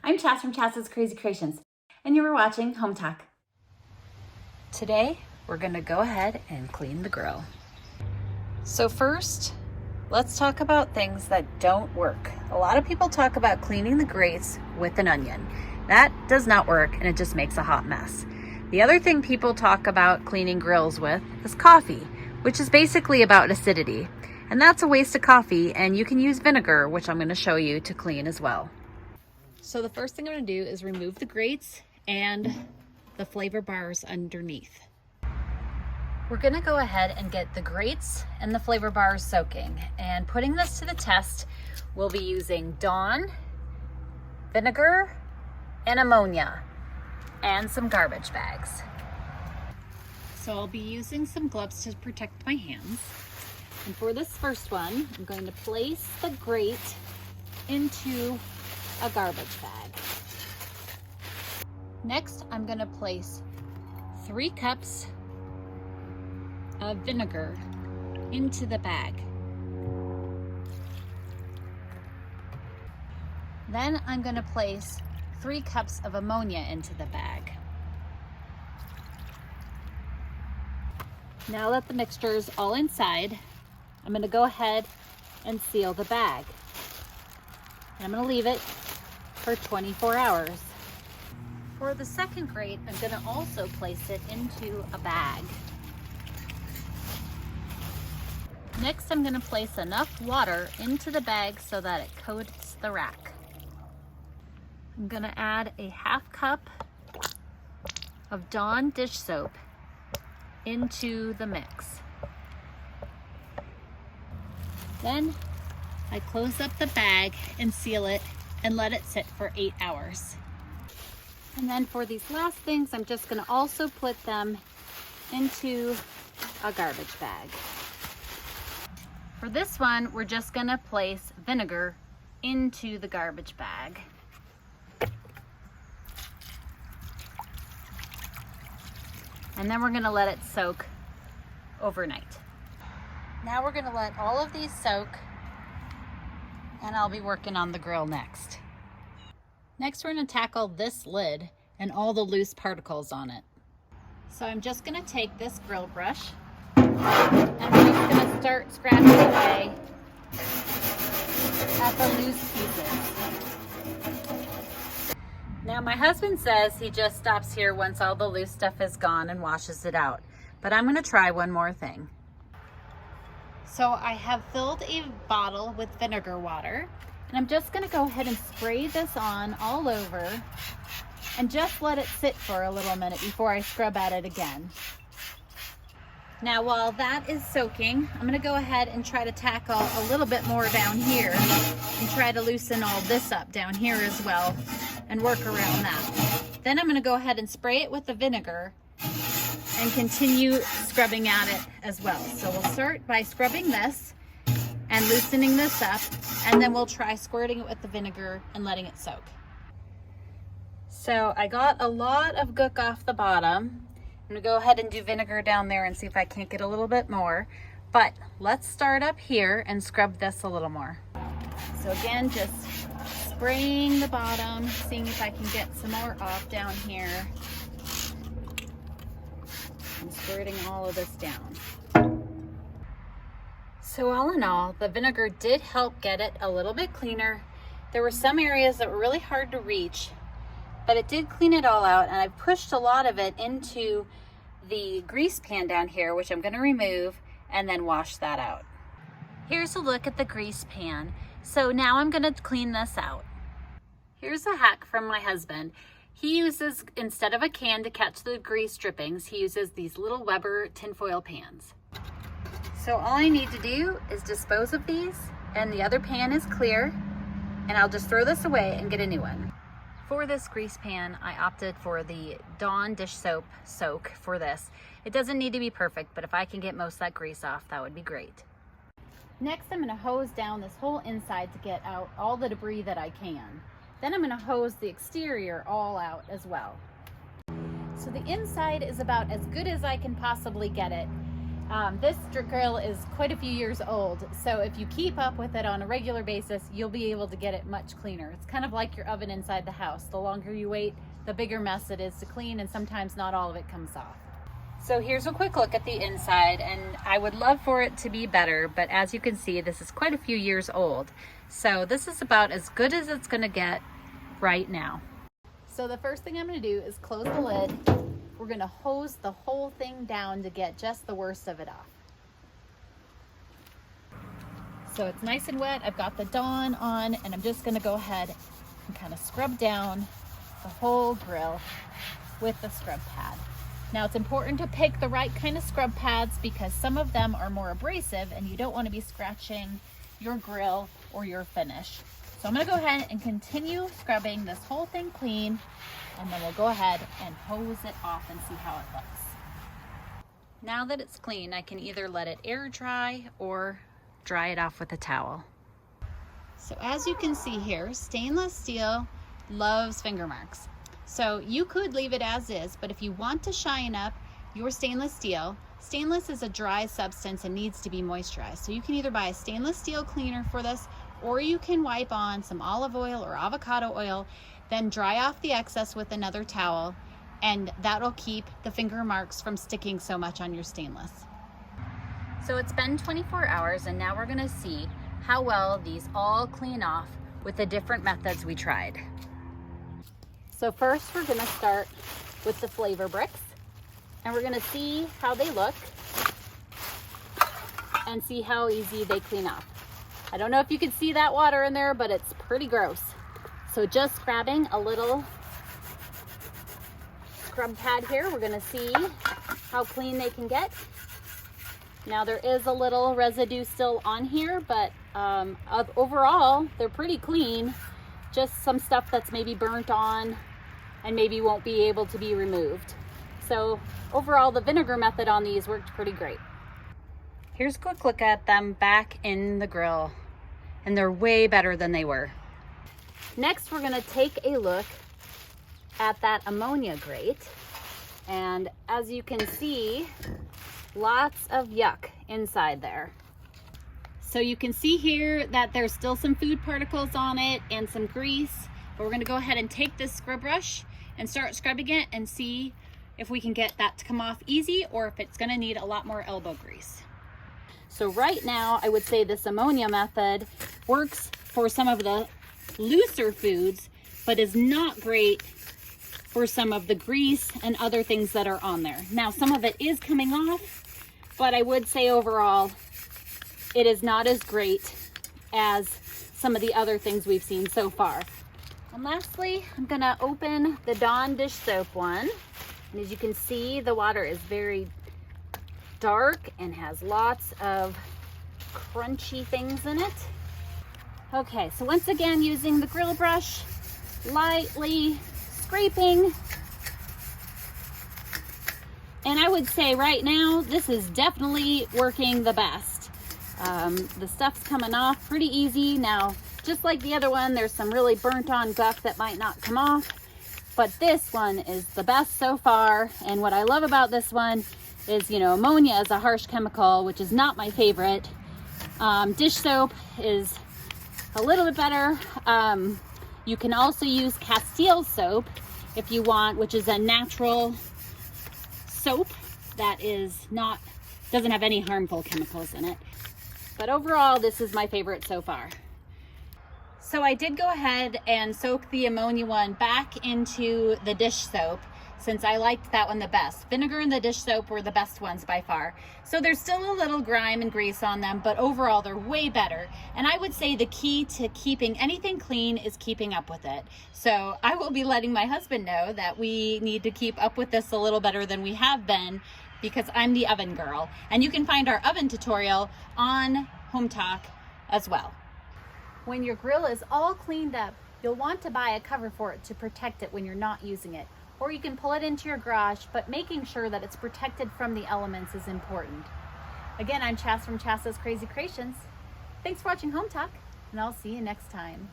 I'm Chas from Chas's Crazy Creations, and you were watching Home Talk. Today, we're gonna go ahead and clean the grill. So first, let's talk about things that don't work. A lot of people talk about cleaning the grates with an onion. That does not work, and it just makes a hot mess. The other thing people talk about cleaning grills with is coffee, which is basically about acidity. And that's a waste of coffee, and you can use vinegar, which I'm gonna show you to clean as well. So the first thing I'm gonna do is remove the grates and the flavor bars underneath. We're gonna go ahead and get the grates and the flavor bars soaking. And putting this to the test, we'll be using Dawn, vinegar, and ammonia, and some garbage bags. So I'll be using some gloves to protect my hands. And for this first one, I'm going to place the grate into a garbage bag. Next, I'm going to place 3 cups of vinegar into the bag. Then I'm going to place 3 cups of ammonia into the bag. Now that the mixture is all inside, I'm going to go ahead and seal the bag. And I'm going to leave it for 24 hours. For the second grate, I'm going to also place it into a bag. Next, I'm going to place enough water into the bag so that it coats the rack. I'm going to add a 1/2 cup of Dawn dish soap into the mix. Then I close up the bag and seal it and let it sit for 8 hours. And then for these last things, I'm just gonna also put them into a garbage bag. For this one, we're just gonna place vinegar into the garbage bag. And then we're gonna let it soak overnight. Now we're gonna let all of these soak, and I'll be working on the grill next. Next, we're gonna tackle this lid and all the loose particles on it. So I'm just gonna take this grill brush, and I'm just gonna start scratching away at the loose pieces. Now my husband says he just stops here once all the loose stuff is gone and washes it out, but I'm gonna try one more thing. So I have filled a bottle with vinegar water, and I'm just gonna go ahead and spray this on all over and just let it sit for a little minute before I scrub at it again. Now while that is soaking, I'm gonna go ahead and try to tackle a little bit more down here and try to loosen all this up down here as well and work around that. Then I'm gonna go ahead and spray it with the vinegar and continue scrubbing at it as well. So we'll start by scrubbing this and loosening this up, and then we'll try squirting it with the vinegar and letting it soak. So I got a lot of gook off the bottom. I'm gonna go ahead and do vinegar down there and see if I can't get a little bit more. But let's start up here and scrub this a little more. So again, just spraying the bottom, seeing if I can get some more off down here. And squirting all of this down. So all in all, the vinegar did help get it a little bit cleaner. There were some areas that were really hard to reach, but it did clean it all out, and I pushed a lot of it into the grease pan down here, which I'm gonna remove and then wash that out. Here's a look at the grease pan. So now I'm gonna clean this out. Here's a hack from my husband. He uses, instead of a can to catch the grease drippings, he uses these little Weber tinfoil pans. So all I need to do is dispose of these, and the other pan is clear, and I'll just throw this away and get a new one. For this grease pan, I opted for the Dawn dish soap soak for this. It doesn't need to be perfect, but if I can get most of that grease off, that would be great. Next, I'm gonna hose down this whole inside to get out all the debris that I can. Then I'm gonna hose the exterior all out as well. So the inside is about as good as I can possibly get it. This grill is quite a few years old, so if you keep up with it on a regular basis, you'll be able to get it much cleaner. It's kind of like your oven inside the house. The longer you wait, the bigger mess it is to clean, and sometimes not all of it comes off. So here's a quick look at the inside, and I would love for it to be better, but as you can see, this is quite a few years old. So this is about as good as it's gonna get right now. So the first thing I'm gonna do is close the lid. We're gonna hose the whole thing down to get just the worst of it off. So it's nice and wet. I've got the Dawn on, and I'm just gonna go ahead and kind of scrub down the whole grill with the scrub pad. Now it's important to pick the right kind of scrub pads because some of them are more abrasive and you don't want to be scratching your grill or your finish. So I'm gonna go ahead and continue scrubbing this whole thing clean, and then we'll go ahead and hose it off and see how it looks. Now that it's clean, I can either let it air dry or dry it off with a towel. So as you can see here, stainless steel loves finger marks. So you could leave it as is, but if you want to shine up your stainless steel, stainless is a dry substance and needs to be moisturized. So you can either buy a stainless steel cleaner for this, or you can wipe on some olive oil or avocado oil, then dry off the excess with another towel, and that'll keep the finger marks from sticking so much on your stainless. So it's been 24 hours, and now we're gonna see how well these all clean off with the different methods we tried. So first we're gonna start with the flavor bricks, and we're gonna see how they look and see how easy they clean off. I don't know if you can see that water in there, but it's pretty gross. So just grabbing a little scrub pad here, we're gonna see how clean they can get. Now there is a little residue still on here, but overall they're pretty clean. Just some stuff that's maybe burnt on and maybe won't be able to be removed. So overall, the vinegar method on these worked pretty great. Here's a quick look at them back in the grill, and they're way better than they were. Next, we're gonna take a look at that ammonia grate. And as you can see, lots of yuck inside there. So you can see here that there's still some food particles on it and some grease, but we're gonna go ahead and take this scrub brush and start scrubbing it and see if we can get that to come off easy or if it's gonna need a lot more elbow grease. So right now, I would say this ammonia method works for some of the looser foods, but is not great for some of the grease and other things that are on there. Now, some of it is coming off, but I would say overall, it is not as great as some of the other things we've seen so far. And lastly, I'm gonna open the Dawn dish soap one. And as you can see, the water is very dark and has lots of crunchy things in it. Okay, so once again, using the grill brush, lightly scraping. And I would say right now, this is definitely working the best. The stuff's coming off pretty easy. Now, just like the other one, there's some really burnt on guck that might not come off, but this one is the best so far. And what I love about this one is, you know, ammonia is a harsh chemical, which is not my favorite. Dish soap is a little bit better. You can also use Castile soap if you want, which is a natural soap that doesn't have any harmful chemicals in it. But overall, this is my favorite so far. So I did go ahead and soak the ammonia one back into the dish soap since I liked that one the best. Vinegar and the dish soap were the best ones by far. So there's still a little grime and grease on them, but overall they're way better. And I would say the key to keeping anything clean is keeping up with it. So I will be letting my husband know that we need to keep up with this a little better than we have been, because I'm the oven girl. And you can find our oven tutorial on Hometalk as well. When your grill is all cleaned up, you'll want to buy a cover for it to protect it when you're not using it. Or you can pull it into your garage, but making sure that it's protected from the elements is important. Again, I'm Chas from Chas's Crazy Creations. Thanks for watching Hometalk, and I'll see you next time.